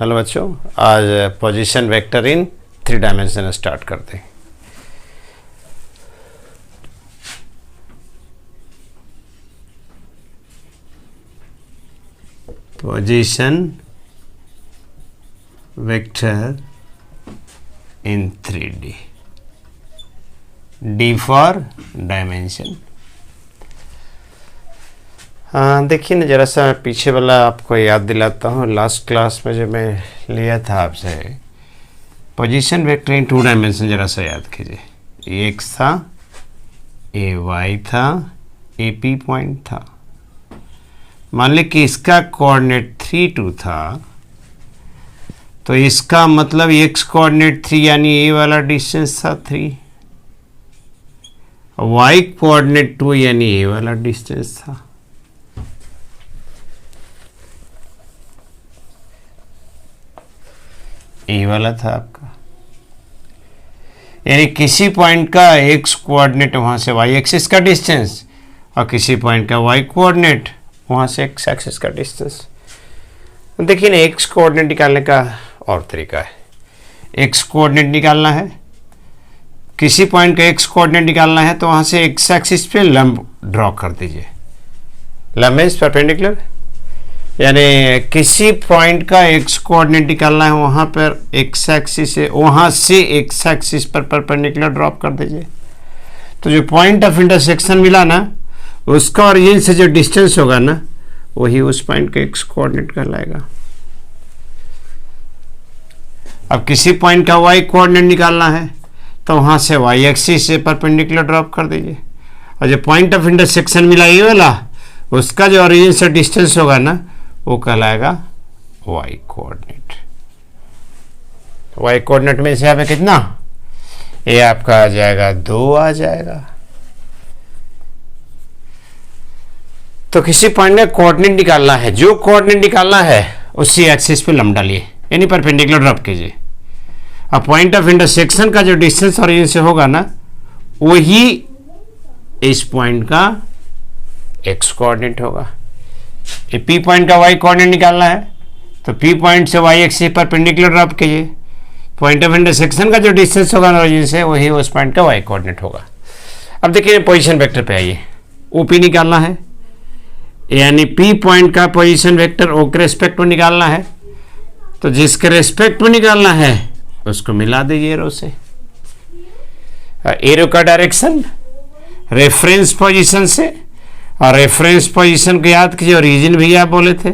Hello बच्चों, आज position vector इन 3 dimension start करते हैं। Position vector in 3D, D for dimension. हाँ देखिए ना, जरा सा पीछे वाला आपको याद दिलाता हूँ। लास्ट क्लास में जो मैं लिया था आपसे पोजीशन वेक्टर इन 2 डायमेंशन, जरा सा याद कीजिए। ये x था, ये y था, ये p पॉइंट था। मान ली कि इसका कोऑर्डिनेट 3 2 था, तो इसका मतलब x कोऑर्डिनेट 3 यानी ये वाला डिस्टेंस था 3, y कोऑर्डिनेट 2 यानी ये वाला डिस्टेंस था। ये वाला था आपका, यानी किसी पॉइंट का x कोऑर्डिनेट वहां से y एक्सिस का डिस्टेंस और किसी पॉइंट का y कोऑर्डिनेट वहां से x एक्सिस का डिस्टेंस। देखिए ना, x कोऑर्डिनेट निकालने का और तरीका है। x कोऑर्डिनेट निकालना है, किसी पॉइंट का x कोऑर्डिनेट निकालना है तो वहां से x एक्सिस पे लंब ड्रॉ कर दीजिए। लंब इज परपेंडिकुलर, यानी किसी पॉइंट का x कोऑर्डिनेट निकालना है, वहां पर x एक्सिस से वहां से x एक्सिस पर परपेंडिकुलर ड्रॉप कर दीजिए। तो जो पॉइंट ऑफ इंटरसेक्शन मिला ना, उसका ओरिजिन से जो डिस्टेंस होगा ना, वही उस पॉइंट का x कोऑर्डिनेट कहलाएगा। अब किसी पॉइंट का y कोऑर्डिनेट निकालना है तो वहां से y एक्सिस से परपेंडिकुलर ड्रॉप कर दीजिए, और जो पॉइंट ऑफ इंटरसेक्शन मिला ये वाला, उसका जो ओरिजिन से डिस्टेंस होगा ना, वो कहलाएगा y कोऑर्डिनेट। y कोऑर्डिनेट में से यहाँ पे कितना, ये आपका आ जाएगा 2 आ जाएगा। तो किसी पॉइंट में कोऑर्डिनेट निकालना है, जो कोऑर्डिनेट निकालना है उसी एक्सिस पे लंब डालिए, यानी परपेंडिकुलर ड्रॉप कीजिए। अब पॉइंट ऑफ इंटरसेक्शन का जो डिस्टेंस ओरिजिन से होगा ना, वही इस पॉइंट का x कोऑर्डिनेट होगा। ये P पॉइंट का y कोऑर्डिनेट निकालना है तो P पॉइंट से y एक्सिस परपेंडिकुलर ड्रॉप कीजिए। पॉइंट ऑफ इंटरसेक्शन का जो डिस्टेंस होगा ओरिजिन से, वही उस पॉइंट का y कोऑर्डिनेट होगा। अब देखिए पोजीशन वेक्टर पे आइए, OP निकालना है, यानी P पॉइंट का पोजीशन वेक्टर O के रेस्पेक्ट में निकालना है। तो जिसके रेस्पेक्ट में निकालना है उसको मिला दीजिए एरो से। एरो का डायरेक्शन रेफरेंस पोजीशन से, और रेफरेंस पोजीशन को याद कीजिए, ओरिजिन भी आप बोले थे।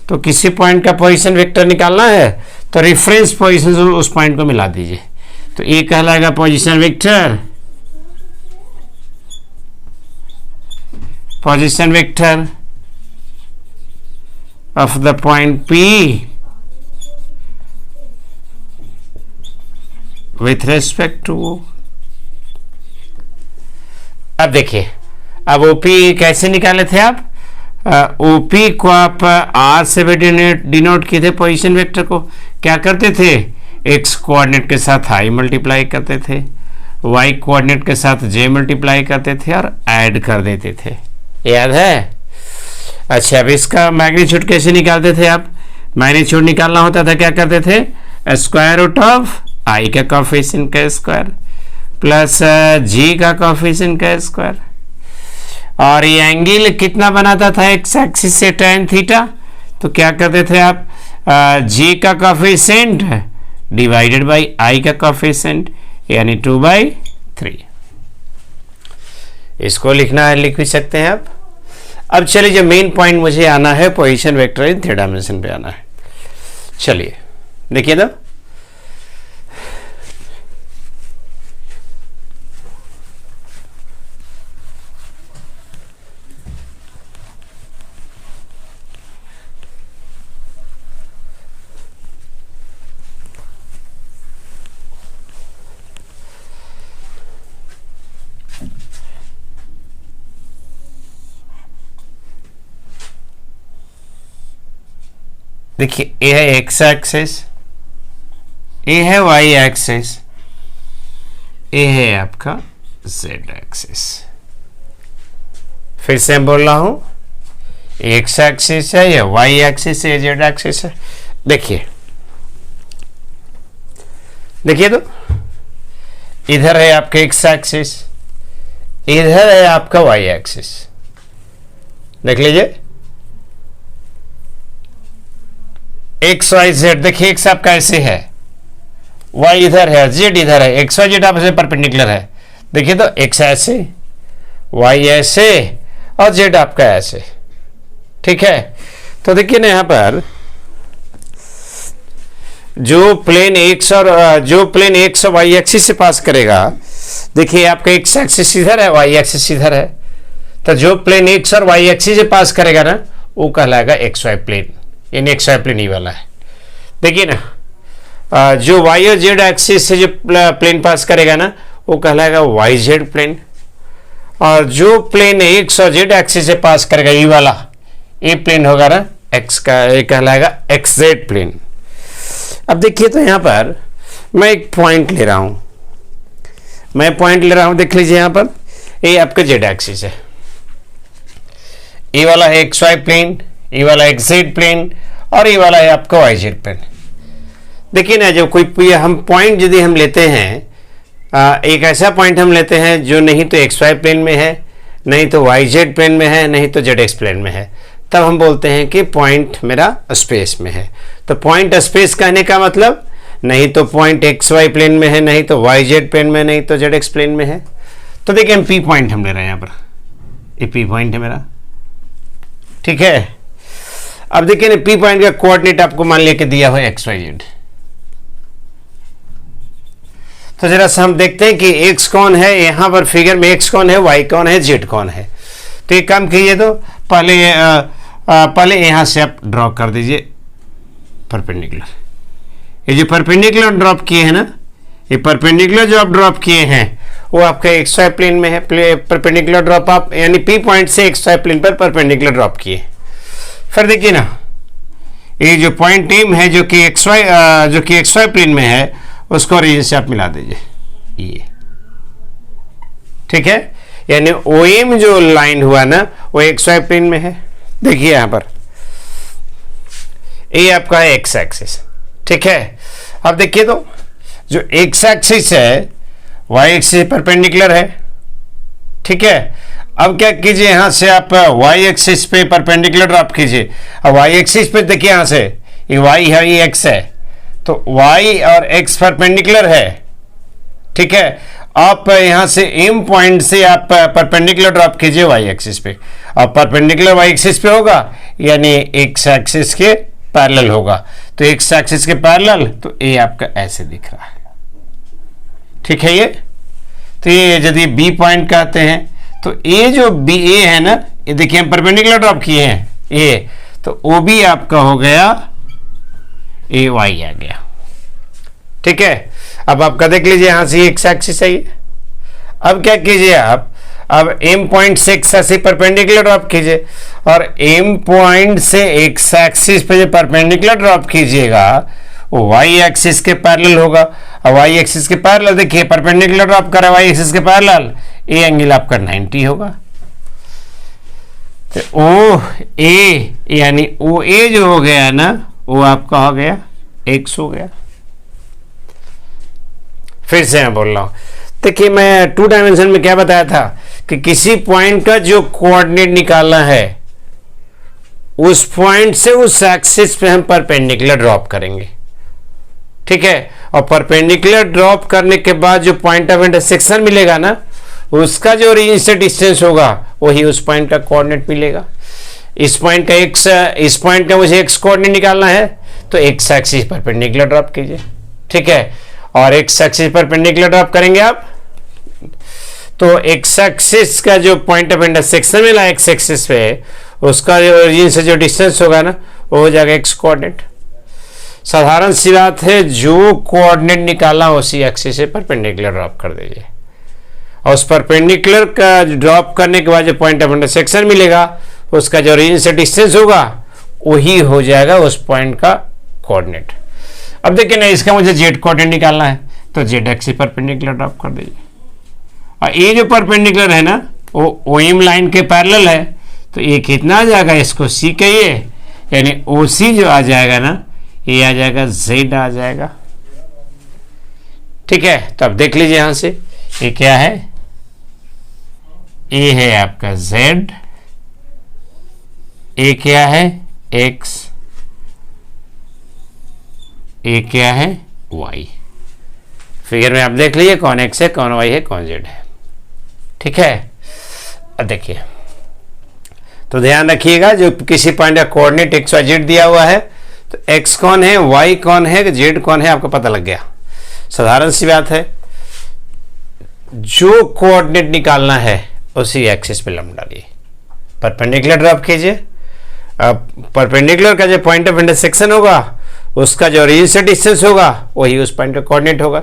तो किसी पॉइंट का पोजीशन वेक्टर निकालना है तो रेफरेंस पोजीशन से उस पॉइंट को मिला दीजिए। तो ये कहलाएगा position vector, position vector of the point P with respect to O। अब देखिए, अब OP कैसे निकाले थे आप? OP को आप R से डिनोट किए थे। पोजीशन वेक्टर को क्या करते थे, x कोऑर्डिनेट के साथ I मल्टीप्लाई करते थे, y कोऑर्डिनेट के साथ j मल्टीप्लाई करते थे और ऐड कर देते थे, याद है? अच्छा, अब इसका मैग्नीट्यूड कैसे निकालते थे आप? मैग्नीट्यूड निकालना होता था, क्या करते थे, स्क्वायर रूट ऑफ I का कोएफिशिएंट का स्क्वायर प्लस g का कोएफिशिएंट का स्क्वायर, और ये एंगल कितना बनाता था x एक्सिस से tan थीटा। तो क्या करते थे आप, g का कोएफिशिएंट डिवाइडेड बाय I का कोएफिशिएंट, यानी 2/3। इसको लिखना है, लिख भी सकते हैं आप। अब चलिए, जो मेन पॉइंट मुझे आना है, पोजीशन वेक्टर इन 3 डायमेंशन पे आना है। चलिए देखिए ना, देखिए ये है x एक्सिस, ये है y एक्सिस, ये है आपका z एक्सिस। फिर से मैं बोल रहा हूं, एक्स एक्सिस है या वाई एक्सिस है, जेड एक्सिस है। देखिए देखिए तो इधर है आपका एक्स एक्सिस, इधर है आपका वाई एक्सिस। देख लीजिए एक्स वाई जेड, देखिए एक्स आपका ऐसे है, वाई इधर है, जेड इधर है, एक्स वाई जेड आपस में परपेंडिकुलर है। देखिए तो एक्स ऐसे, वाई ऐसे और जेड आपका ऐसे, ठीक है। तो देखिए ना यहाँ पर जो प्लेन एक्स और वाई एक्सिस से पास करेगा, देखिए आपका एक्स एक्सिस इधर है, वाई एक्सिस इधर है, तो जो प्लेन एक्स और वाई एक्सिस से पास करेगा ना वो कहलाएगा एक्स वाई प्लेन, यानी एक्स वाई प्लेन ही वाला है। देखिए ना जो वाई और जेड एक्सिस से जो प्लेन पास करेगा ना वो कहलाएगा वाई जेड प्लेन, और जो प्लेन एक्स और जेड एक्सिस से पास करेगा ये वाला, ये प्लेन होगा ना एक्स का, ये कहलाएगा एक्स जेड प्लेन। अब देखिए तो यहाँ पर मैं एक पॉइंट ले रहा हूं, देख लीजिए यहाँ पर ये आपका जेड एक्सिस है, ये वाला है एक्स वाई प्लेन, ये वाला एक्स जेड प्लेन और ये वाला है आपका वाई जेड प्लेन। देखिए ना जो कोई हम पॉइंट यदि हम लेते हैं, एक ऐसा पॉइंट हम लेते हैं जो नहीं तो एक्स वाई प्लेन में है, नहीं तो वाई जेड प्लेन में है, नहीं तो जेड एक्स प्लेन में है, तब हम बोलते हैं कि पॉइंट मेरा स्पेस में है। तो पॉइंट स्पेस कहने का मतलब नहीं तो पॉइंट एक्स वाई प्लेन में है, नहीं तो वाई जेड प्लेन में, नहीं तो जेड एक्स प्लेन में है। तो देखिए हम पी पॉइंट हम ले रहे हैं यहाँ पर, ये पी पॉइंट है मेरा, ठीक है। अब देखिए ना पी पॉइंट का कोऑर्डिनेट आपको मान लिया कि दिया हुआ एक्स वाई जेड, तो जरा सा हम देखते हैं कि एक्स कौन है, यहां पर फिगर में एक्स कौन है, वाई कौन है, जेड कौन है। तो एक काम कीजिए, तो पहले यहां से आप ड्रॉ कर दीजिए परपेंडिकुलर। ये जो परपेंडिकुलर ड्रॉप किए हैं ना, ये परपेंडिकुलर जो आप ड्रॉप किए हैं वो आपका एक्स वाई प्लेन में है, परपेंडिकुलर ड्रॉप आप यानी पी पॉइंट से एक्स वाई प्लेन पर परपेंडिकुलर ड्रॉप किए। फिर देखिए ना ये जो पॉइंट एम है जो कि एक्स वाई प्लेन में है, उसको ओरिजिन से आप मिला दीजिए, ये ठीक है। यानी ओ एम जो लाइन हुआ ना वो एक्स वाई प्लेन में है। देखिए यहां पर ये आपका है एक्स एक्सिस, ठीक है। अब देखिए तो जो एक्स एक्सिस है वाई एक्सिस परपेंडिकुलर है, ठीक है। अब क्या कीजिए, यहां से आप वाई एक्सिस पे परपेंडिकुलर ड्रॉप कीजिए। अब वाई एक्सिस पे देखिए यहां से ये वाई है, ये एक्स है, तो y और x परपेंडिकुलर है, ठीक है। आप यहां से एम पॉइंट से आप परपेंडिकुलर ड्रॉप कीजिए y एक्सिस पे, और परपेंडिकुलर y एक्सिस पे होगा यानी x एक्सिस के पैरेलल होगा। तो x एक्सिस के पैरेलल, तो a आपका ऐसे दिख रहा है, ठीक है। ये तो ये यदि b पॉइंट कहते हैं, तो a जो b a है ना, ये देखिए हम परपेंडिकुलर ड्रॉप किए हैं a, तो o b आपका हो गया ए वाई आ गया, ठीक है। अब आपका देख लीजिए यहां से एक्स एक्सिस है। अब क्या कीजिए आप, अब एम पॉइंट से एक्स एक्सिस परपेंडिकुलर ड्रॉप कीजिए, और एम पॉइंट से एक्स एक्सिस पे जो परपेंडिकुलर ड्रॉप कीजिएगा वो वाई एक्सिस के पैरेलल होगा। और वाई एक्सिस के पैरेलल देखिए परपेंडिकुलर ड्रॉप करा वाई एक्सिस के पैरेलल, ए एंगल आपका 90 होगा। तो ओ ए यानी ओ ए जो हो गया ना वो आपका हो गया एक्स हो गया। फिर से मैं बोल रहा हूं, देखिए मैं 2 डायमेंशन में क्या बताया था कि किसी पॉइंट का जो कोऑर्डिनेट निकालना है उस पॉइंट से उस एक्सिस पे हम परपेंडिकुलर ड्रॉप करेंगे, ठीक है। और परपेंडिकुलर ड्रॉप करने के बाद जो पॉइंट ऑफ इंटरसेक्शन मिलेगा ना, उसका जो ओरिजिन से डिस्टेंस होगा वही उस पॉइंट का कोऑर्डिनेट मिलेगा। इस पॉइंट का मुझे एक्स कोऑर्डिनेट निकालना है, तो एक्स एक्सिस परपेंडिकुलर ड्रॉप कीजिए, ठीक है। और एक्स एक्सिस परपेंडिकुलर ड्रॉप करेंगे आप, तो एक्स एक्सिस का जो पॉइंट ऑफ इंटरसेक्शन मिला एक्स एक्सिस पे, उसका जो ओरिजिन से जो डिस्टेंस होगा ना वो हो जाएगा एक्स कोऑर्डिनेट। साधारण सी बात है, जो कोऑर्डिनेट निकालना उसी एक्सिस से परपेंडिकुलर ड्रॉप कर दीजिए, और उस परपेंडिकुलर का ड्रॉप करने के बाद जो पॉइंट ऑफ इंटरसेक्शन मिलेगा उसका जो ओरिजिन से डिस्टेंस होगा वही हो जाएगा उस पॉइंट का कोऑर्डिनेट। अब देखिए ना इसका मुझे जेड कोऑर्डिनेट निकालना है, तो जेड एक्सिस परपेंडिकुलर ड्रॉप कर दीजिए। और ये जो परपेंडिकुलर है ना वो ओएम लाइन के पैरेलल है, तो ये कितना आ जाएगा, इसको सी कहिए, यानी ओसी जो आ जाएगा ना ये आ जाएगा जेड आ जाएगा, ठीक है, तो अब देख लीजिए यहां से, ये क्या है, ए है आपका z, ए क्या है x, ए क्या है y। फिगर में आप देख लीजिए कौन x है, कौन y है, कौन z है। ठीक है, अब देखिए, तो ध्यान रखिएगा, जो किसी पॉइंट का कोऑर्डिनेट एक्स वाई जेड दिया हुआ है, तो x कौन है, y कौन है, z कौन है, आपको पता लग गया। साधारण सी बात है, जो कोऑर्डिनेट निकालना है उसी एक्सिस पे लंब डालिए, परपेंडिकुलर ड्रॉप कीजिए। अब परपेंडिकुलर का जो पॉइंट ऑफ इंटरसेक्शन होगा, उसका जो ओरिजिन से डिस्टेंस होगा, वही उस पॉइंट का कोऑर्डिनेट होगा।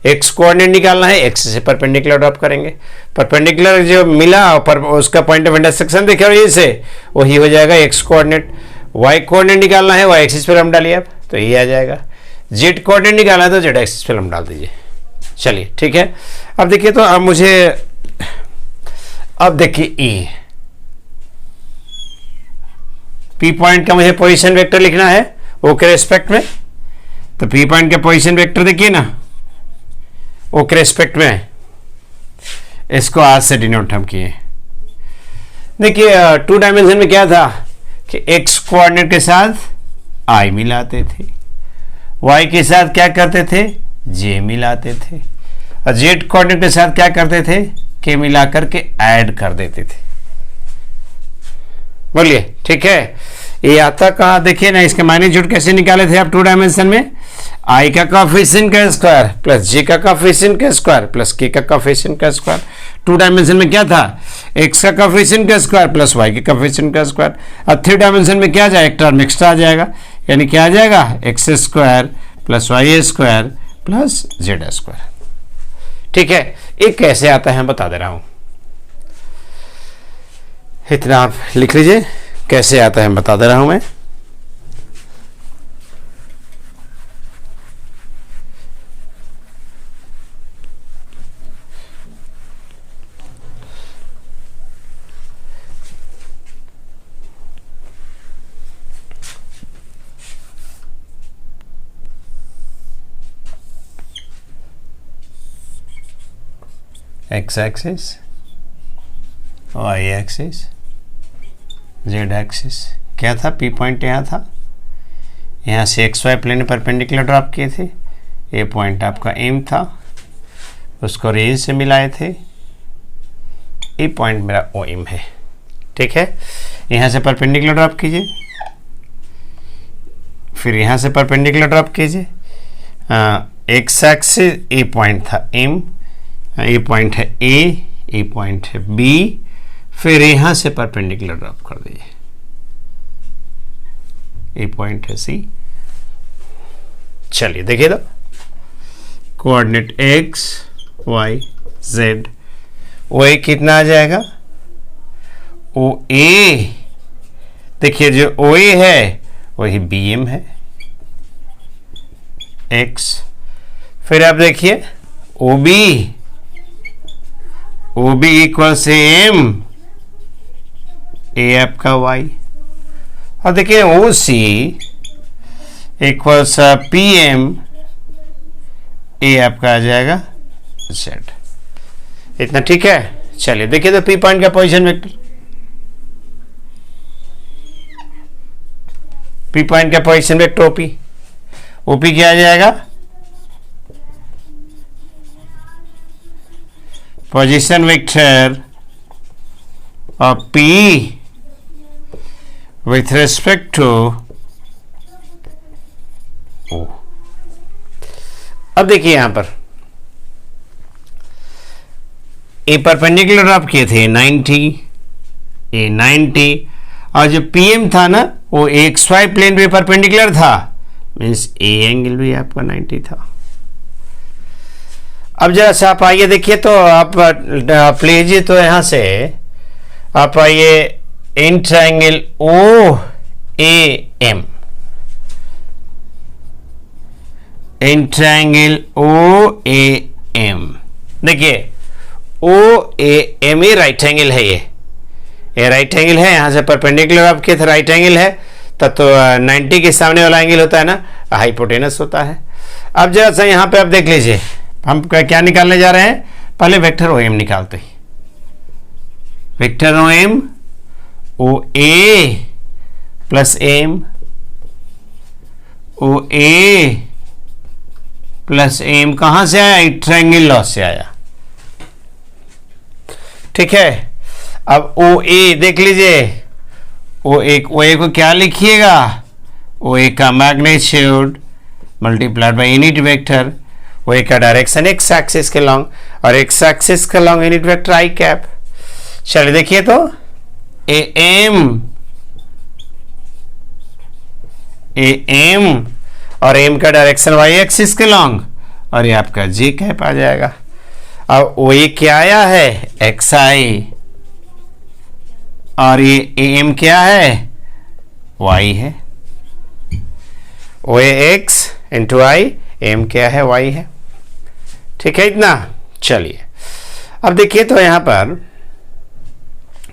एक्स कोऑर्डिनेट निकालना है, एक्स से परपेंडिकुलर ड्रॉप करेंगे, परपेंडिकुलर जो मिला पर उसका पॉइंट ऑफ इंटरसेक्शन देखे ओरिजिन से, वही हो जाएगा एक्स कोऑर्डिनेट। वाई कोऑर्डिनेट निकालना है, वाई एक्सिस पे लंब डालिए आप, तो ये आ जाएगा। जेड कोऑर्डिनेट निकालना है तो जेड एक्सिस पे लंब डाल दीजिए। चलिए ठीक है, अब देखिए, तो अब मुझे, अब देखिए ए, पी पॉइंट का मुझे पोजीशन वेक्टर लिखना है ओ के रेस्पेक्ट में, तो पी पॉइंट का पोजीशन वेक्टर देखिए ना, ओ के रेस्पेक्ट में, इसको आर से डिनोट हम किए। देखिए 2 डायमेंशन में क्या था कि एक्स कोऑर्डिनेट के साथ आई मिलाते थे, वाई के साथ क्या करते थे, जे मिलाते थे, और जेड कोऑर्डिनेट के साथ क्या करते थे, के मिला करके ऐड कर देते थे। बोलिए, ठीक है, ये आता कहाँ, देखिए ना, इसके मैग्नीट्यूड कैसे निकाले थे आप 2 डायमेंशन में, आई का कोएफिशिएंट का स्क्वायर प्लस जे का कोएफिशिएंट का स्क्वायर प्लस के का कोएफिशिएंट का स्क्वायर। 2 डायमेंशन में क्या था, एक्स का कोएफिशिएंट का स्क्वायर प्लस वाई के कोएफिशिएंट का स्क्वायर। अब 3 डायमेंशन में क्या जाए, एक टर्म एक्स्ट्रा आ जाएगा, यानी क्या आ जाएगा, X square plus Y square plus Z square. ठीक है, ये कैसे आता है बता दे रहा हूं, इतना आप लिख लीजिए, कैसे आता है बता दे रहा हूं मैं। X axis, Y axis, Z axis, क्या था, पी पॉइंट यहाँ था, यहाँ से X Y plane perpendicular drop किए थे, ये पॉइंट आपका एम था, उसको रेंज से मिलाए थे, ये पॉइंट मेरा ओ एम है। ठीक है, यहाँ से परपेंडिकुलर ड्रॉप कीजिए, फिर यहाँ से परपेंडिकुलर ड्रॉप कीजिए, एक्स एक्सिस, ए पॉइंट था एम, ये पॉइंट है ए, ये पॉइंट है बी, फिर यहां से परपेंडिकुलर ड्रॉप कर दीजिए, ये पॉइंट है सी। चलिए देखिए, तो कोऑर्डिनेट एक्स वाई जेड, ओ ए कितना आ जाएगा, ओ ए, देखिए जो ओ ए है वही बी एम है, एक्स, फिर आप देखिए O B, O B equal से एम, ए आपका वाई, और देखिए O C equals P M, ए आपका आ जाएगा जेड। इतना ठीक है। चलिए देखिए, तो पी पॉइंट का पोजीशन वेक्टर, पी पॉइंट का पोजीशन वेक्टर ओपी, ओपी क्या आ जाएगा, position vector of P with respect to O। अब देखिए यहां पर ए परपेंडिकुलर ड्रॉप किए थे 90, ए 90, और जो पीएम था ना वो एक्स वाई प्लेन पे परपेंडिकुलर था, मीन्स ए एंगल भी आपका 90 था। अब जरा से आप आइए देखिए, तो आप लीजिए, तो यहां से आप आइए in triangle O A M, in triangle O A M, देखिए ओ ए एम ही राइट एंगल है, ये राइट एंगल है, यहां से परपेंडिकुलर आपके थे राइट एंगल है, तब तो 90 के सामने वाला एंगल होता है ना, हाइपोटेनस होता है। अब जरा सा यहां पे आप देख लीजिए, हम क्या निकालने जा रहे हैं, पहले वेक्टर ओ एम निकालते हैं। वेक्टर ओ एम, ओ ए प्लस एम, ओ ए प्लस एम कहां से आया, ट्रायंगल लॉस से आया। ठीक है, अब ओ ए देख लीजिए, ओ ए को क्या लिखिएगा, ओ ए का magnitude multiplied by unit vector, O A का डायरेक्शन एक्स एक्सिस के लॉन्ग, और एक्स एक्सिस का long unit vector I cap. चलिए देखिए तो ए एम और एम का डायरेक्शन वाई एक्सिस के लॉन्ग, और ये आपका जे कैप आ जाएगा। अब ओ ए क्या आया है, एक्स आई, और ये एम क्या है, वाई है। ओ ए एक्स इंटू आई, एम क्या है, वाई है। ठीक है इतना। चलिए अब देखिए तो यहां पर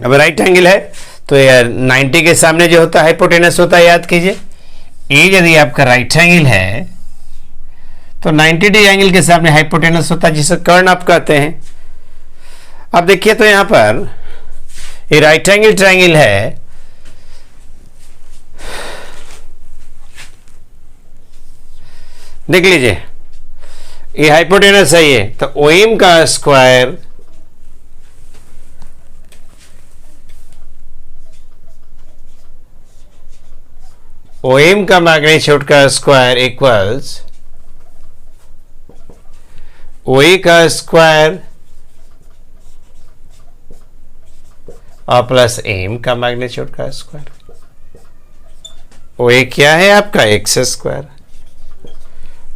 अब राइट एंगल है तो यार 90 के सामने जो होता है हाइपोटेनस होता है, याद कीजिए। ये यदि आपका राइट एंगल है तो 90 डिग्री एंगल के सामने हाइपोटेनस होता है, जिसे कर्ण आप कहते हैं। अब देखिए तो यहां पर ये राइट एंगल ट्रायंगल है, देख लीजिए ये हाइपोटेनस है ये, तो ओएम का स्क्वायर ओएम का मैग्नीट्यूड का स्क्वायर इक्वल्स ओए का स्क्वायर और प्लस एम का मैग्नीट्यूड का स्क्वायर। ओए क्या है आपका एक्स स्क्वायर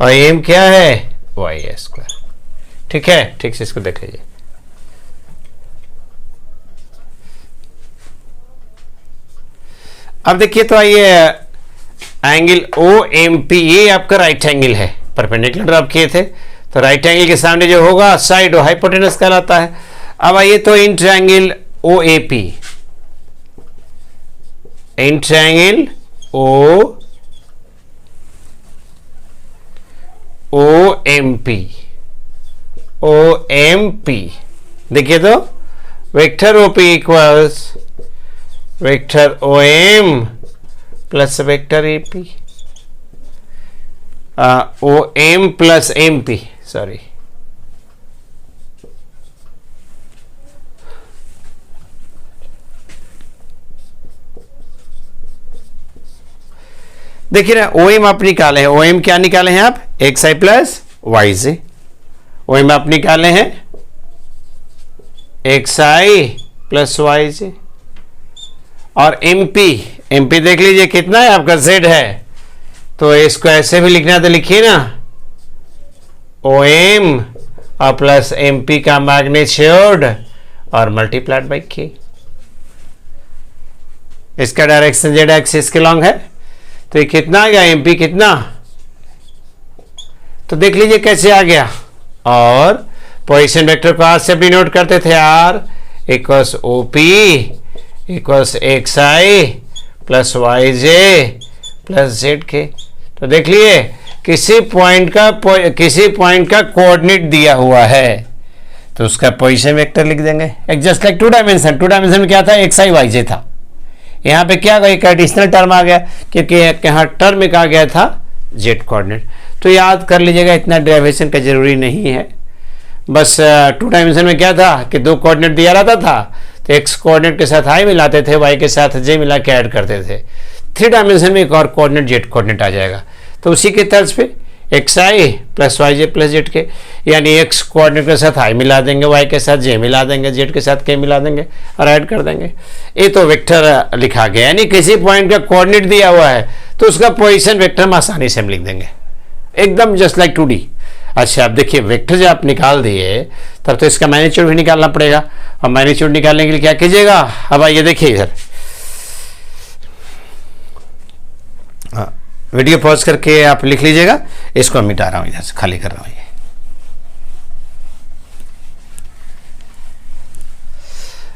और एम क्या है वाई स्क्वायर। ठीक है, ठीक से इसको देख लीजिए। अब देखिए तो आइए एंगल ओ एम पी, ये आपका राइट एंगल है, परपेंडिकुलर आप किए थे तो राइट एंगल के सामने जो होगा साइड वो हाइपोटेनस कहलाता है। अब आइए तो in triangle O A P, in triangle O M P देखिए तो vector O P equals vector O M plus vector A P, O M plus M P, sorry देखिए ना, ओ एम आप निकाले हैं, ओ एम क्या निकाले हैं आप, एक्स आई प्लस वाई से। ओ एम आप निकाले हैं एक्स आई प्लस वाई से, और एम पी देख लीजिए कितना है आपका जेड है, तो इसको ऐसे भी लिखना तो लिखिए ना, ओ एम और प्लस एम पी का मैग्नीट्यूड और मल्टीप्लाइड बाई के। इसका डायरेक्शन जेड एक्सिस के लॉन्ग है, तो ये कितना आ गया एम पी कितना, तो देख लीजिए कैसे आ गया। और पोजीशन वेक्टर को आर से डिनोट करते थे, R equals O P equals X I plus Y J plus Z K. तो देख लिए किसी पॉइंट का कोऑर्डिनेट दिया हुआ है तो उसका पोजीशन वेक्टर लिख देंगे। जस्ट लाइक टू डायमेंशन में क्या था, एक्स आई वाई जे था, यहाँ पे क्या एक एडिशनल टर्म आ गया क्योंकि यहाँ टर्म एक आ गया था जेड कोऑर्डिनेट। तो याद कर लीजिएगा, इतना डेरिवेशन का जरूरी नहीं है। बस टू डायमेंशन में क्या था कि दो कोऑर्डिनेट दिया रहता था, तो एक्स कोऑर्डिनेट के साथ आई मिलाते थे, वाई के साथ जे मिला के ऐड करते थे। थ्री डायमेंशन में एक और कोऑर्डिनेट जेड कोऑर्डिनेट आ जाएगा, तो उसी के तर्ज पे x I plus Y J plus Z के, यानी एक्स कोऑर्डिनेट के साथ आई मिला देंगे, वाई के साथ जे मिला देंगे, जेड के साथ के मिला देंगे और ऐड कर देंगे। ये तो वेक्टर लिखा गया, यानी किसी पॉइंट का कोऑर्डिनेट दिया हुआ है तो उसका पोजीशन वेक्टर हम आसानी से हम लिख देंगे, एकदम जस्ट लाइक 2D। अच्छा, अब देखिए वेक्टर जब आप निकाल दिए तब तो इसका मैग्नीट्यूड भी निकालना पड़ेगा, और मैग्नीट्यूड निकालने के लिए क्या कीजिएगा, अब आइए देखिए इधर वीडियो पॉज करके आप लिख लीजिएगा। इसको मैं मिटा रहा हूं, इधर से खाली कर रहा हूं ये।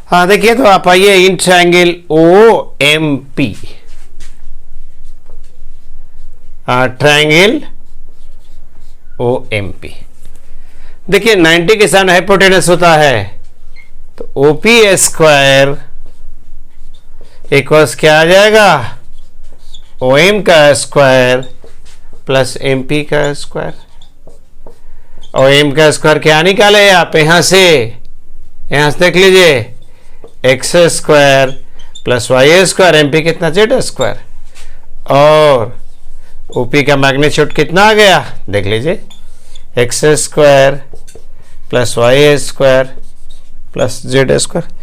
हाँ देखिए तो आप आइए in triangle O M P, triangle O M P. देखिए 90 के साथ हाइपोटेनस होता है, तो ओपी स्क्वायर इक्वल्स क्या आ जाएगा, ओएम का स्क्वायर प्लस एमपी का स्क्वायर। और एम का स्क्वायर क्या निकाले आप यहां से देख लीजिए, X square plus Y square, MP कितना, जेड स्क्वायर। और ओपी का मैग्नीट्यूड कितना आ गया, देख लीजिए, X square plus Y square plus Z square.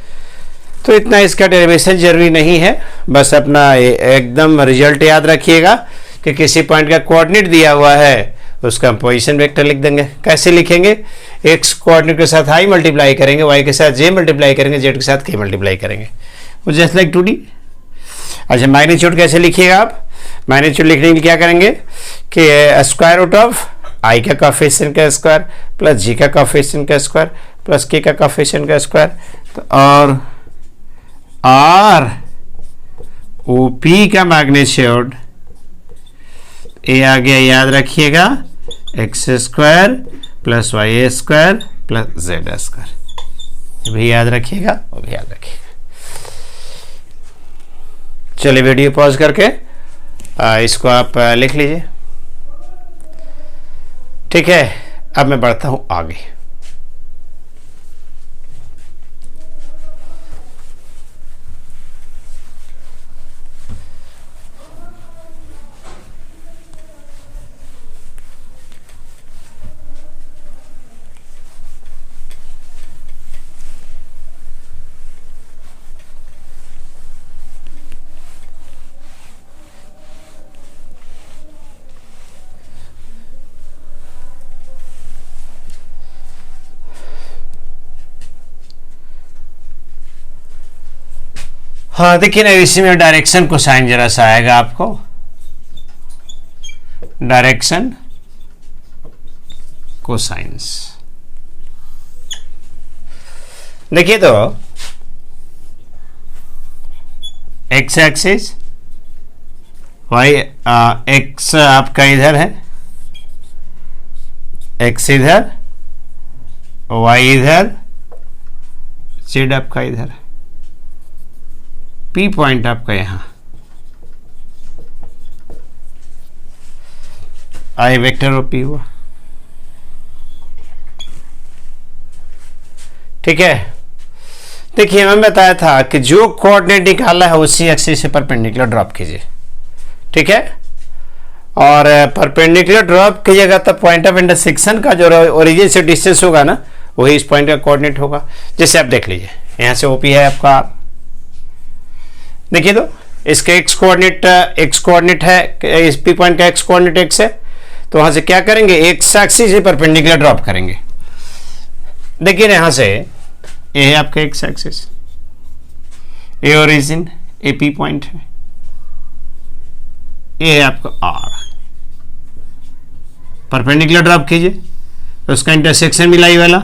तो इतना इसका डेरिवेशन जरूरी नहीं है, बस अपना एकदम रिजल्ट याद रखिएगा कि किसी पॉइंट का कोऑर्डिनेट दिया हुआ है, उसका हम पोजीशन वेक्टर लिख देंगे। कैसे लिखेंगे, एक्स कोऑर्डिनेट के साथ आई मल्टीप्लाई करेंगे, वाई के साथ जे मल्टीप्लाई करेंगे, जेड के साथ के मल्टीप्लाई करेंगे, वो जस्ट लाइक 2D। अच्छा, मैग्नीट्यूड कैसे लिखिएगा आप, मैग्नीट्यूड लिखने के लिए क्या करेंगे कि स्क्वायर रूट ऑफ आई का कोएफिशिएंट का स्क्वायर प्लस जी का कोएफिशिएंट का स्क्वायर प्लस के का कोएफिशिएंट का स्क्वायर, तो और आर ओपी का मैग्नीट्यूड ए आ गया, याद रखिएगा, X square plus Y square plus Z square, भी याद रखिएगा, वो भी याद रखिएगा। चलिए वीडियो पॉज करके इसको आप लिख लीजिए, ठीक है। अब मैं बढ़ता हूं आगे। हाँ देखिए ना, इसी में डायरेक्शन को साइन जरा सा आएगा आपको, डायरेक्शन कोसाइंस। देखिए तो एक्स एक्सिस, वाई एक्स आपका इधर है, एक्स इधर, वाई इधर, जेड आपका इधर, पी पॉइंट आपका यहां, आई वेक्टर और पी हुआ, ठीक है। देखिए मैं बताया था कि जो कोऑर्डिनेट निकाला है उसी एक्सिस से परपेंडिकुलर ड्रॉप कीजिए, ठीक है। और परपेंडिकुलर ड्रॉप कीजिएगा तब पॉइंट ऑफ इंटरसेक्शन का जो ओरिजिन से डिस्टेंस होगा ना, वही इस पॉइंट का कोऑर्डिनेट होगा। जैसे आप देख लीजिए, यहां से ओपी है आपका, देखिए तो इसका एक्स कोऑर्डिनेट है, इस पी पॉइंट का एक्स कोऑर्डिनेट एक्स है, तो वहां से क्या करेंगे, एक्स एक्सिस से परपेंडिकुलर ड्रॉप करेंगे। देखिए यहां से ये है आपका x axis, A origin, A P point है, ये है आपका आर, परपेंडिकुलर ड्रॉप कीजिए तो उसका इंटरसेक्शन मिला ही वाला,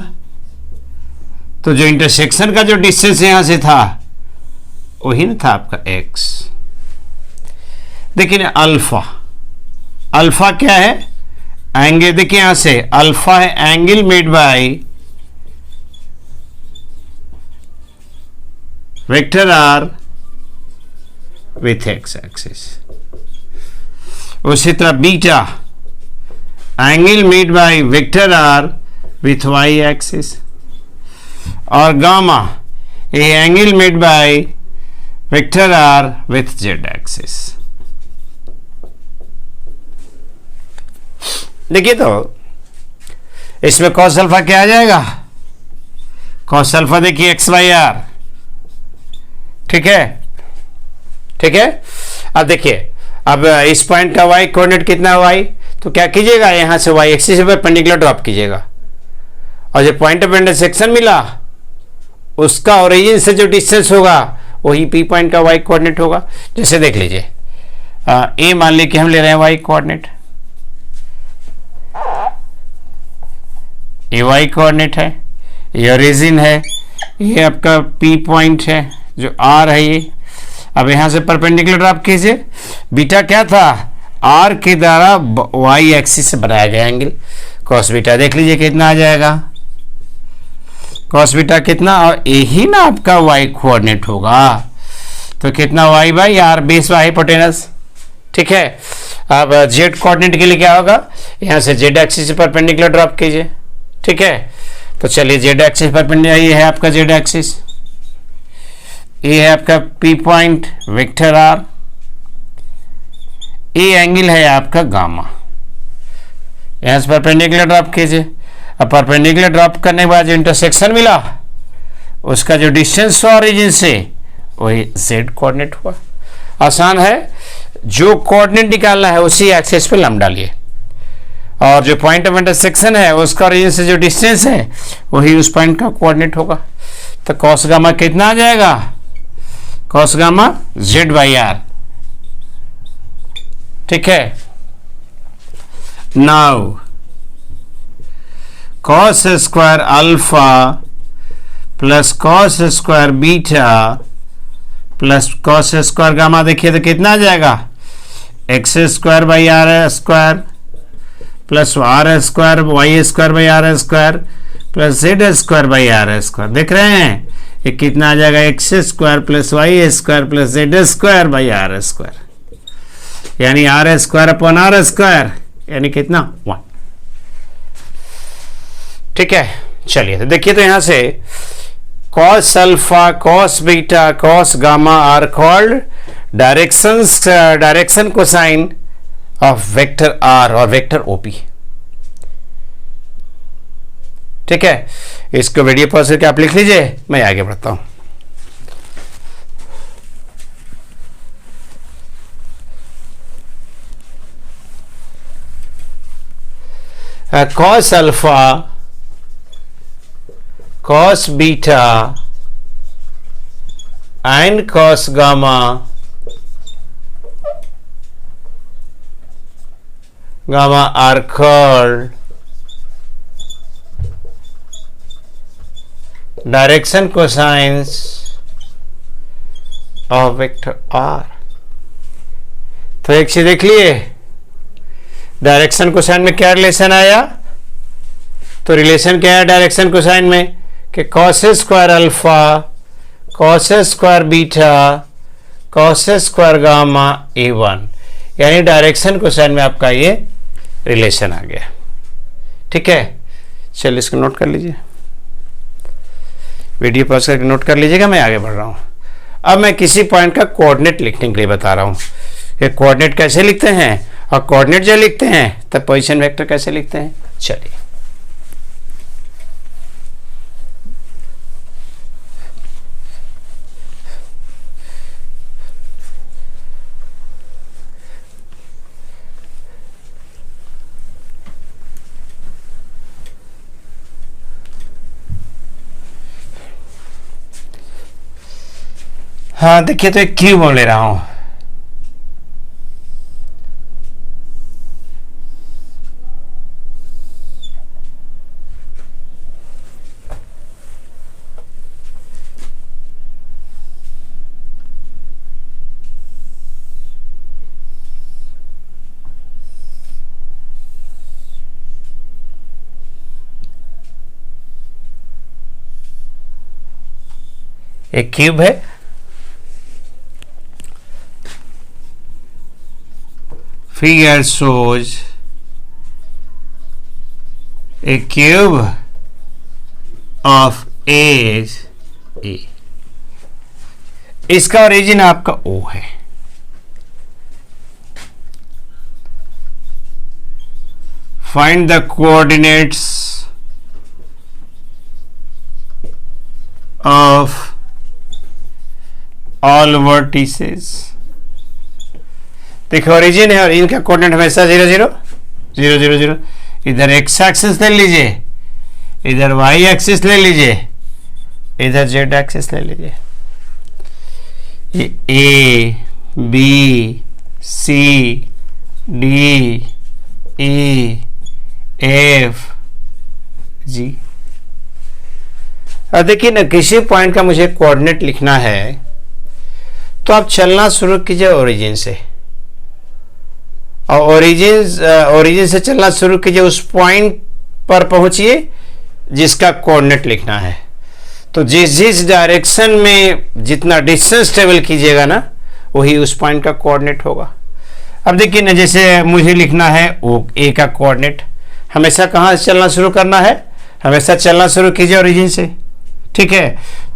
तो जो इंटरसेक्शन का जो डिस्टेंस यहां से था वही ना था आपका एक्स। देखिए अल्फा, अल्फा क्या है, एंगल, देखिए यहां से अल्फा है angle made by vector R with X axis. उसी तरह beta angle made by vector R with Y axis, और गामा ये angle made by vector R with Z axis. देखिए तो इसमें कॉस अल्फा क्या आ जाएगा, कॉस अल्फा देखिए एक्स वाई आर, ठीक है, ठीक है। अब देखिए, अब इस पॉइंट का वाई कोऑर्डिनेट कितना है वाई, तो क्या कीजिएगा, यहां से वाई एक्सिस से परपेंडिकुलर ड्रॉप कीजिएगा, और जो पॉइंट ऑफ इंटरसेक्शन मिला उसका ओरिजिन से जो डिस्टेंस होगा वही पी पॉइंट का वाई कोऑर्डिनेट होगा। जैसे देख लीजिए, ए मान ली कि हम ले रहे हैं वाई कोऑर्डिनेट, ये वाई कोऑर्डिनेट है, ये ओरिजिन है, ये आपका पी पॉइंट है जो आर है ये। अब यहां से परपेंडिकुलर ड्रॉप कीजिए, बीटा क्या था, आर के द्वारा वाई एक्सिस से बनाया गया एंगल कॉस बीटा। देख लीजिए कितना आ जाएगा, कॉस बीटा कितना, और यही ना आपका वाई कोऑर्डिनेट होगा, तो कितना Y by R base Y hypotenuse. ठीक है, अब जेड कोऑर्डिनेट के लिए क्या होगा, यहाँ से जेड एक्सिस से परपेंडिकुलर ड्रॉप कीजिए। ठीक है, तो चलिए जेड एक्सिस परपेंडिकुलर, ये है आपका जेड एक्सिस, ये है आपका पी पॉइंट वेक्टर आर, ये एंगल है आपका गामा, यहां से परपेंडिकुलर ड्रॉप कीजिए। अब परपेंडिकुलर ड्रॉप करने के बाद जो इंटरसेक्शन मिला उसका जो डिस्टेंस हुआ ओरिजिन से वही जेड कोऑर्डिनेट हुआ। आसान है, जो कोऑर्डिनेट निकालना है उसी एक्सिस पे लंब डालिए, और जो पॉइंट ऑफ इंटरसेक्शन है उसका ओरिजिन से जो डिस्टेंस है वही उस पॉइंट का कोऑर्डिनेट होगा। तो कॉस गामा कितना आ जाएगा, cos gamma Z by R. ठीक है, now cos square alpha plus cos square beta plus cos square gamma, देखिए तो कितना आ जाएगा, X square by R square plus R square Y square by R square plus Z square by R square. देख रहे हैं ये कितना आ जाएगा, X square plus Y square plus Z square by R square, यानी R square upon are square, यानी कितना 1। ठीक है, चलिए तो देखिए, तो यहां से cos alpha cos beta cos gamma R called direction cosine of vector R और वेक्टर ओपी। ठीक है, इसको वीडियो पॉज करके आप लिख लीजिए, मैं आगे बढ़ता हूं। cos alpha cos beta and cos gamma are called direction cosines of vector r। तो एक चीज देख लिए, डायरेक्शन कोसाइन में क्या रिलेशन आया, तो रिलेशन क्या है डायरेक्शन कोसाइन में कि cos square alpha cos square beta cos square gamma A1, यानी डायरेक्शन कोसाइन में आपका ये रिलेशन आ गया। ठीक है, चलिए इसको नोट कर लीजिए, वीडियो पॉज करके नोट कर लीजिएगा, मैं आगे बढ़ रहा हूं। अब मैं किसी पॉइंट का कोऑर्डिनेट लिखने के लिए बता रहा हूं, ये कोऑर्डिनेट कैसे लिखते हैं, और कोऑर्डिनेट जो लिखते हैं तब पोजीशन वेक्टर कैसे लिखते हैं। चलिए हाँ, देखिए तो एक क्यूब ले रहा हूं, एक क्यूब है, figure shows a cube of edge A। इसका ओरिजिन आपका O है, find the coordinates of all vertices। देखो ओरिजिन है और इनका कोऑर्डिनेट हमेशा 0 0 0 0 0। इधर एक्स एक्सिस ले लीजिए, इधर वाई एक्सिस ले लीजिए, इधर जेड एक्सिस ले लीजिए। ये A B C D E F G. अब देखिए ना, किसी पॉइंट का मुझे कोऑर्डिनेट लिखना है तो आप चलना शुरू कीजिए ओरिजिन से, और ओरिजिन से चलना शुरू कीजिए, उस पॉइंट पर पहुंचिए जिसका कोऑर्डिनेट लिखना है। तो जिस जिस डायरेक्शन में जितना डिस्टेंस ट्रेवल कीजिएगा ना, वही उस पॉइंट का कोऑर्डिनेट होगा। अब देखिए ना, जैसे मुझे लिखना है वो ए का कोऑर्डिनेट, हमेशा कहाँ से चलना शुरू करना है, हमेशा चलना शुरू कीजिए ओरिजिन से, ठीक है।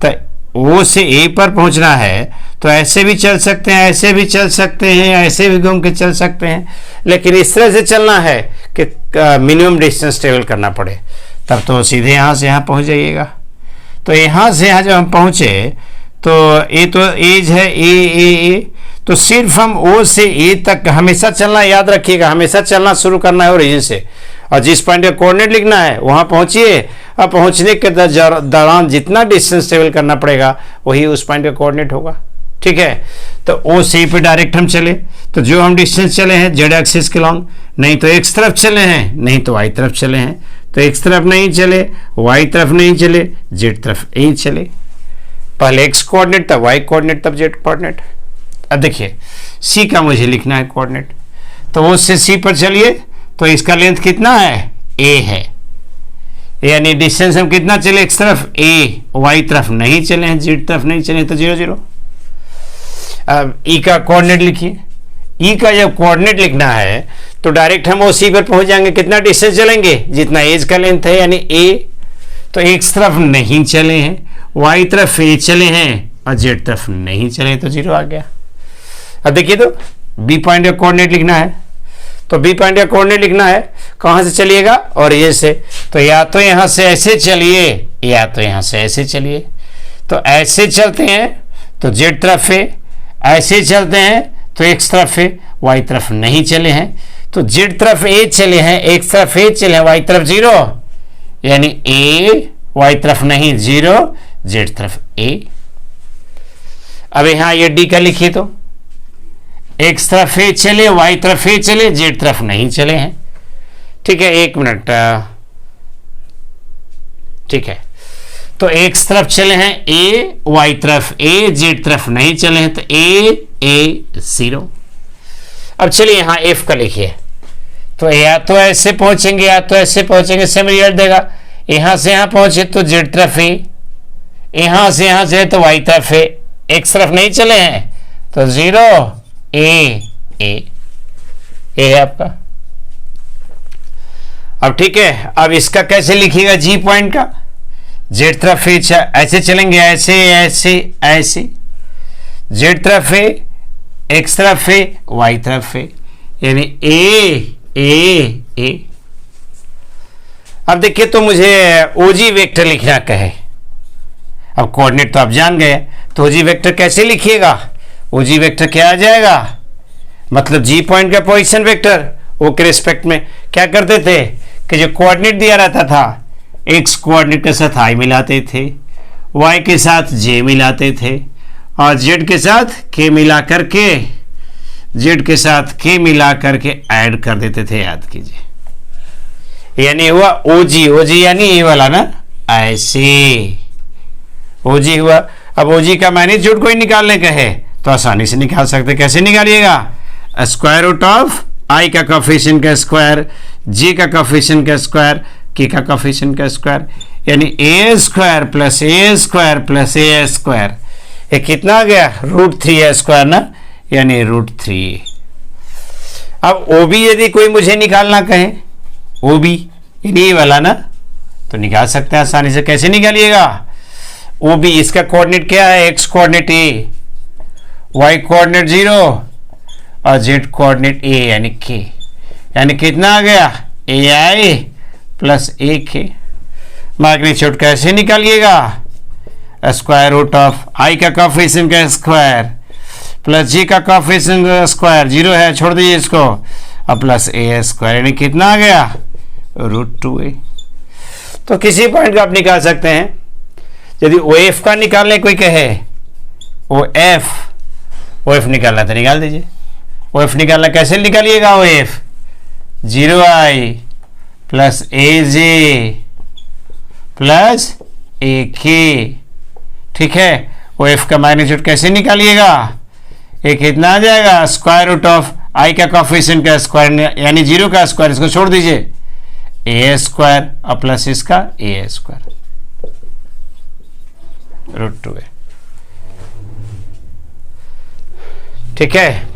तो ओ से ए पर पहुंचना है तो ऐसे भी चल सकते हैं, ऐसे भी चल सकते हैं, ऐसे भी घूम के चल सकते हैं, लेकिन इस तरह से चलना है कि मिनिमम डिस्टेंस ट्रेवल करना पड़े, तब तो सीधे यहाँ से यहाँ पहुँच जाइएगा। तो यहाँ से यहाँ जब हम पहुँचे तो ए तो एज है ए, तो सिर्फ हम ओ से ए तक हमेशा चलना, याद रखिएगा, हमेशा चलना शुरू करना है ओरिजिन से, और जिस पॉइंट का कोऑर्डिनेट लिखना है वहाँ पहुँचिए, और पहुँचने के दौरान जितना डिस्टेंस ट्रेवल करना पड़ेगा वही उस पॉइंट का कोऑर्डिनेट होगा, ठीक है। तो ओ से ए पे डायरेक्ट हम चले, तो जो हम डिस्टेंस चले हैं जेड एक्सिस के लॉन्ग, नहीं तो एक्स तरफ चले हैं, नहीं तो वाई तरफ चले हैं, तो एक्स तरफ नहीं चले, वाई तरफ नहीं चले, जेड तरफ यही चले, पहले एक्स कोऑर्डिनेट तब वाई कोऑर्डिनेट तब जेड कोऑर्डिनेट। अब देखिए सी का मुझे लिखना है कोऑर्डिनेट, तो ओ से सी पर चलिए, तो इसका लेंथ कितना है, ए है, यानी डिस्टेंस हम कितना चले एक्स तरफ ए, वाई तरफ नहीं चले हैं, जेड तरफ नहीं चले, तो 0 0। अब ई का कोऑर्डिनेट लिखिए, ई का जब कोऑर्डिनेट लिखना है तो डायरेक्ट हम ओ सी पर पहुंच जाएंगे, कितना डिस्टेंस चलेंगे, जितना एज का लेंथ है, यानी ए, तो एक्स तरफ नहीं चले हैं, वाई तरफ ए चले हैं, और जेड तरफ नहीं चले, तो 0 आ गया। अब देखिए तो बी पॉइंट का कोऑर्डिनेट लिखना है, तो बी पॉइंट का कोऑर्डिनेट लिखना है, कहाँ से चलिएगा, और ये से, तो या तो यहाँ से ऐसे चलिए या तो यहाँ से ऐसे चलिए। तो ऐसे चलते हैं तो जेड तरफ है, ऐसे चलते हैं तो एक्स तरफ है, वाई तरफ नहीं चले हैं, तो जेड तरफ ए चले हैं, एक्स तरफ ए चले हैं, वाई तरफ 0, यानी ए, वाई तरफ नहीं 0, जेड तरफ ए। अब यहाँ ये डी का लिखिए, तो एक्स तरफ ए चले, वाई तरफ ए चले, जेड तरफ नहीं चले हैं, ठीक है। 1 मिनट, ठीक है, तो एक्स तरफ चले हैं ए, वाई तरफ ए, जेड तरफ नहीं चले हैं, तो ए 0। अब चलिए यहाँ एफ का लिखिए, तो या तो ऐसे पहुंचेंगे या तो ऐसे पहुंचेंगे, सेम रिजल्ट देगा। यहाँ से यहाँ पहुंचे तो जेड तरफ ए, यहाँ से तो वाई तरफ ए, एक्स तरफ नहीं चले हैं तो 0 ए है आपका। अब ठीक है, अब इसका कैसे लिखिएगा, जी पॉइंट का, जेड तरफ ए ऐसे चलेंगे, ऐसे ऐसे ऐसे, जेड तरफ ए, एक्स तरफ ए, वाई तरफ ए, यानी ए। अब देखिए तो मुझे ओजी वेक्टर लिखना कहे, अब कोऑर्डिनेट तो आप जान गए, तो ओजी वेक्टर कैसे लिखिएगा, ओजी वेक्टर क्या आ जाएगा, मतलब जी पॉइंट का पोजीशन वेक्टर, ओ के रिस्पेक्ट में क्या करते थे कि जो कोऑर्डिनेट दिया रहता था, एक्स कोऑर्डिनेट के साथ आई मिलाते थे, वाई के साथ जे मिलाते थे, और जेड के साथ के मिला करके, जेड के साथ के मिला करके ऐड कर देते थे, याद कीजिए, यानी हुआ ओजी यानी ये वाला ना, ऐसे ओजी हुआ। अब ओजी का मैग्नीट्यूड कोई निकालने का है तो आसानी से निकाल सकते, कैसे निकालिएगा, स्क्वायर रूट ऑफ आई का कोफिशिएंट का स्क्वायर, जे का कोफिशिएंट का स्क्वायर, के का कोफिशिएंट का स्क्वायर, यानी ए स्क्वायर प्लस ए स्क्वायर प्लस ए स्क्वायर, ये कितना आ गया, √3 स्क्वायर ना, यानी √3। अब ओबी यदि कोई मुझे निकालना कहे, ओबी ये वाला ना, तो निकाल सकते हैं आसानी से, कैसे निकालिएगा, ओबी इसका कोऑर्डिनेट क्या है, एक्स कोऑर्डिनेट ए, वाई कोऑर्डिनेट 0 और जेड कोऑर्डिनेट ए यानी के, यानी कितना आ गया, ए आई प्लस ए के। मैग्नीट्यूड कैसे निकालिएगा, स्क्वायर रूट ऑफ आई का कोफिशिएंट का स्क्वायर प्लस जी का कोफिशिएंट का स्क्वायर, 0 है छोड़ दीजिए इसको, और प्लस ए स्क्वायर, यानी कितना आ गया, √2a। तो किसी पॉइंट का आप निकाल सकते हैं। यदि ओ एफ का निकालने कोई कहे, ओ एफ निकालना तो निकाल दीजिए। ओ एफ निकालना कैसे निकालिएगा, ओ एफ 0i प्लस ए जे प्लस ए के, ठीक है। ओ एफ का मैग्नीट्यूड कैसे निकालिएगा, ये कितना आ जाएगा, स्क्वायर रूट ऑफ आई का कॉफिशिएंट का स्क्वायर यानी 0 का स्क्वायर, इसको छोड़ दीजिए, ए स्क्वायर और प्लस इसका ए स्क्वायर √2a। ठीक है,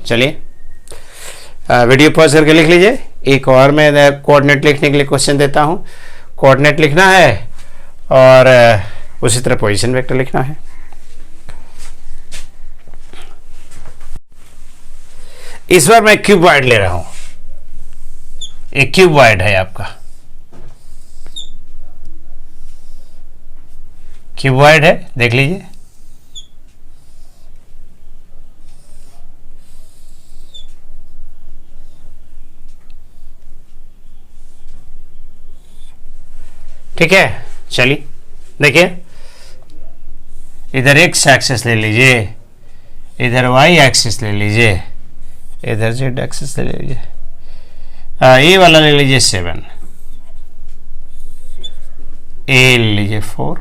चलिए वीडियो पॉज करके लिख लीजिए। एक और मैं कोऑर्डिनेट लिखने के लिए क्वेश्चन देता हूं। कोऑर्डिनेट लिखना है और उसी तरह पोजीशन वेक्टर लिखना है। इस बार मैं क्यूबॉइड ले रहा हूं। एक क्यूबॉइड है आपका, क्यूबॉइड है, देख लीजिए। ठीक है, चलिए देखिए, इधर एक्स एक्सिस ले लीजिए, इधर वाई एक्सिस ले लीजिए, इधर जेड एक्सिस ले लीजिए। ये वाला ले लीजिए 7, ए ले लीजिए 4,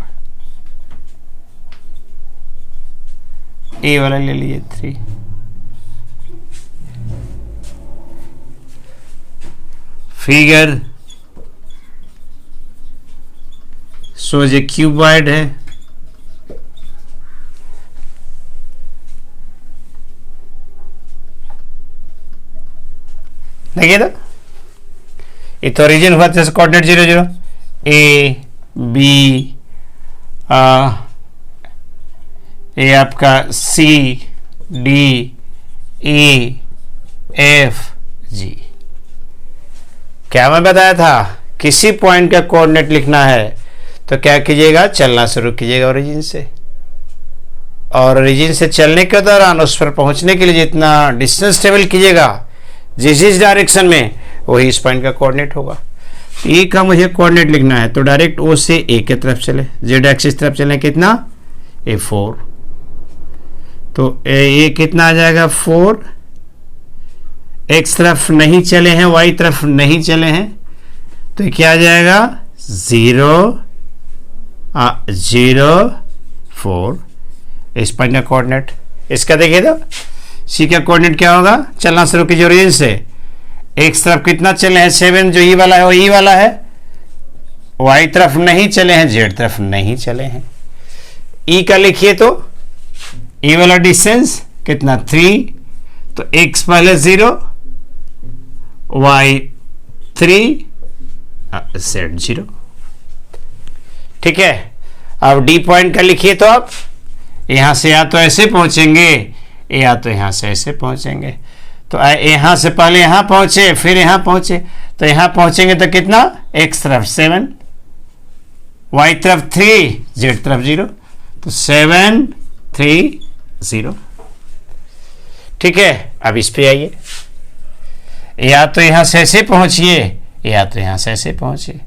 ए वाला ले लीजिए 3, फिगर shows a cuboid है, देखिए तो ये तो ओरिजिन हुआ जैसे कोऑर्डिनेट 0 0, ए बी ये आपका सी डी ई एफ जी। क्या मैं बताया था, किसी पॉइंट का कोऑर्डिनेट लिखना है तो क्या कीजिएगा, चलना शुरू कीजिएगा ओरिजिन से, और ओरिजिन से चलने के दौरान उस पर पहुंचने के लिए जितना डिस्टेंस ट्रेवल कीजिएगा जिस डायरेक्शन में, वही इस पॉइंट का कोऑर्डिनेट होगा। ए का मुझे कोऑर्डिनेट लिखना है तो डायरेक्ट ओ से ए की तरफ चले, जेड एक्सिस तरफ चले, कितना A4, तो ए कितना आ जाएगा 4, एक्स तरफ नहीं चले हैं, वाई तरफ नहीं चले हैं, तो क्या आ जाएगा 0 0 4, इस पॉइंट का कोऑर्डिनेट। इसका देखिए तो सी का कोऑर्डिनेट क्या होगा, चलना शुरू कीजिए ओरिजिन से, एक्स तरफ कितना चले हैं 7, जो ई वाला है वो ई वाला है, वाई तरफ नहीं चले हैं, जेड तरफ नहीं चले हैं। ई का लिखिए तो ई वाला डिस्टेंस कितना 3, तो एक्स पहले 0, वाई 3, जेड 0। ठीक है, अब डी पॉइंट का लिखिए तो आप यहां से या तो ऐसे पहुंचेंगे या तो यहां से ऐसे पहुंचेंगे, तो यहां से पहले यहां पहुंचे फिर यहां पहुंचे, तो यहां पहुंचेंगे तो कितना, एक्स तरफ 7, वाई तरफ 3, जेड तरफ 0, तो 7 3 0। ठीक है, अब इस पे आइए, या तो यहां से ऐसे पहुंचिए या तो यहां से ऐसे पहुंचिए।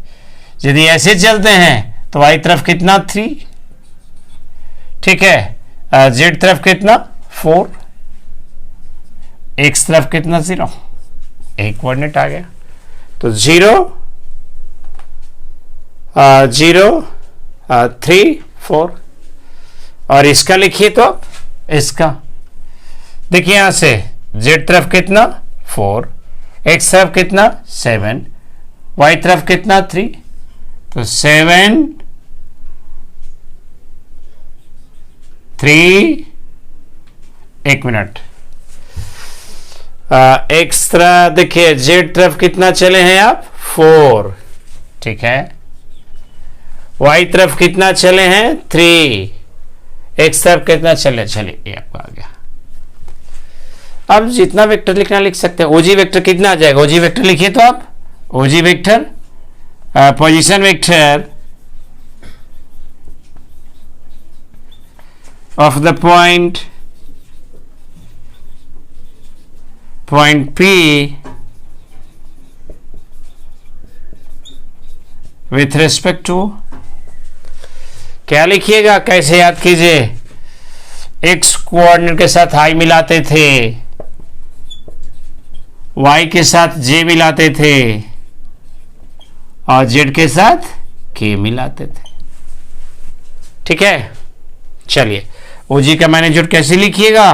यदि ऐसे चलते हैं तो वाई तरफ कितना 3, ठीक है, जेड तरफ कितना 4, एक्स तरफ कितना 0, एक कोऑर्डिनेट आ गया, तो 0 0 3 4। और इसका लिखिए तो आप, इसका देखिए यहां से जेड तरफ कितना 4, एक्स तरफ कितना 7, वाई तरफ कितना 3, तो 7 3, एक मिनट, एक्स तरफ देखिए जेड तरफ कितना चले हैं आप 4, ठीक है, वाई तरफ कितना चले हैं 3, एक्स तरफ कितना चले, चलिए ये आपका आ गया। अब जितना वेक्टर लिखना लिख सकते हैं। ओजी वेक्टर कितना आ जाएगा, ओजी वेक्टर लिखिए तो आप, O G vector position vector of the point P with respect to, क्या लिखिएगा, कैसे याद कीजिए, x कोऑर्डिनेट के साथ i मिलाते थे, y के साथ j मिलाते थे और z के साथ k मिलाते थे। ठीक है, चलिए ओजी का मैग्नीट्यूड कैसे लिखिएगा,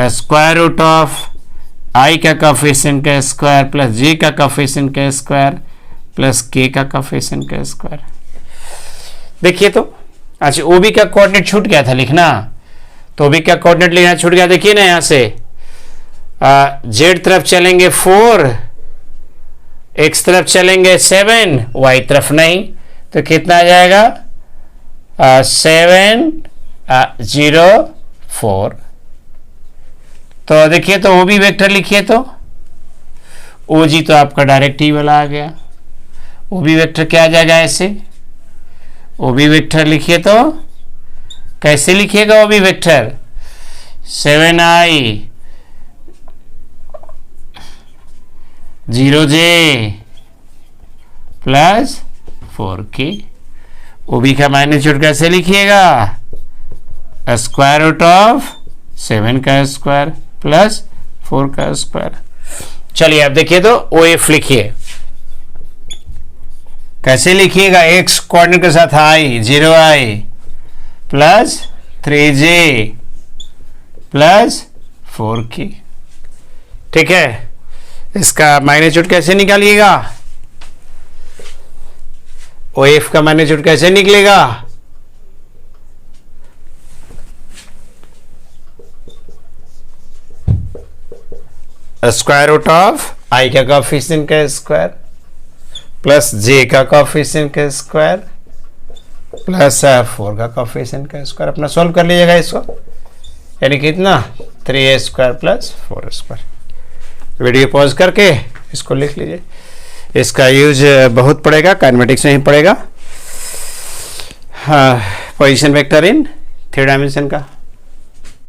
स्क्वायर रूट ऑफ आई का कोफिशिएंट का स्क्वायर प्लस जे का कोफिशिएंट का स्क्वायर प्लस के का कोफिशिएंट का स्क्वायर। देखिए तो अच्छा ओबी का कोऑर्डिनेट छूट गया था लिखना, तो ओबी का कोऑर्डिनेट लिखना छूट गया। देखिए ना यहाँ से जेड तरफ चलेंगे 4, एक्स तरफ चलेंगे 7, वाई तरफ नहीं, तो कितना आ जाएगा 7 0 4। तो देखिए तो ओ बी वेक्टर लिखिए तो ओ जी तो आपका डायरेक्ट ही वाला आ गया। ओ बी वेक्टर क्या आ जाएगा ऐसे, ओ बी वेक्टर लिखिए तो कैसे लिखिएगा O B vector 7i 0j plus 4k। O B का मैग्नीट्यूड कैसे लिखिएगा स्क्वायर रूट ऑफ 7 का स्क्वायर प्लस 4 का स्क्वायर। चलिए अब देखिए तो ओ एफ लिखिए, कैसे लिखिएगा एक्स कोऑर्डिनेट के साथ आई 0i plus 3j plus 4k। ठीक है, इसका मैग्नीट्यूड कैसे निकालिएगा, ओ एफ का मैग्नीट्यूड कैसे निकलेगा स्क्वायर रूट ऑफ आई का कोफिशिएंट का स्क्वायर प्लस जे का कोफिशिएंट का स्क्वायर प्लस 4 का कोफिशिएंट का स्क्वायर। अपना सॉल्व कर लीजिएगा इसको, यानी कितना 3a square plus 4 square. Video pause करके इसको लिख लीजिए, इसका यूज बहुत पड़ेगा, काइनेमेटिक्स में ही पड़ेगा। हाँ, पोजीशन वेक्टर इन 3 डायमेंशन का।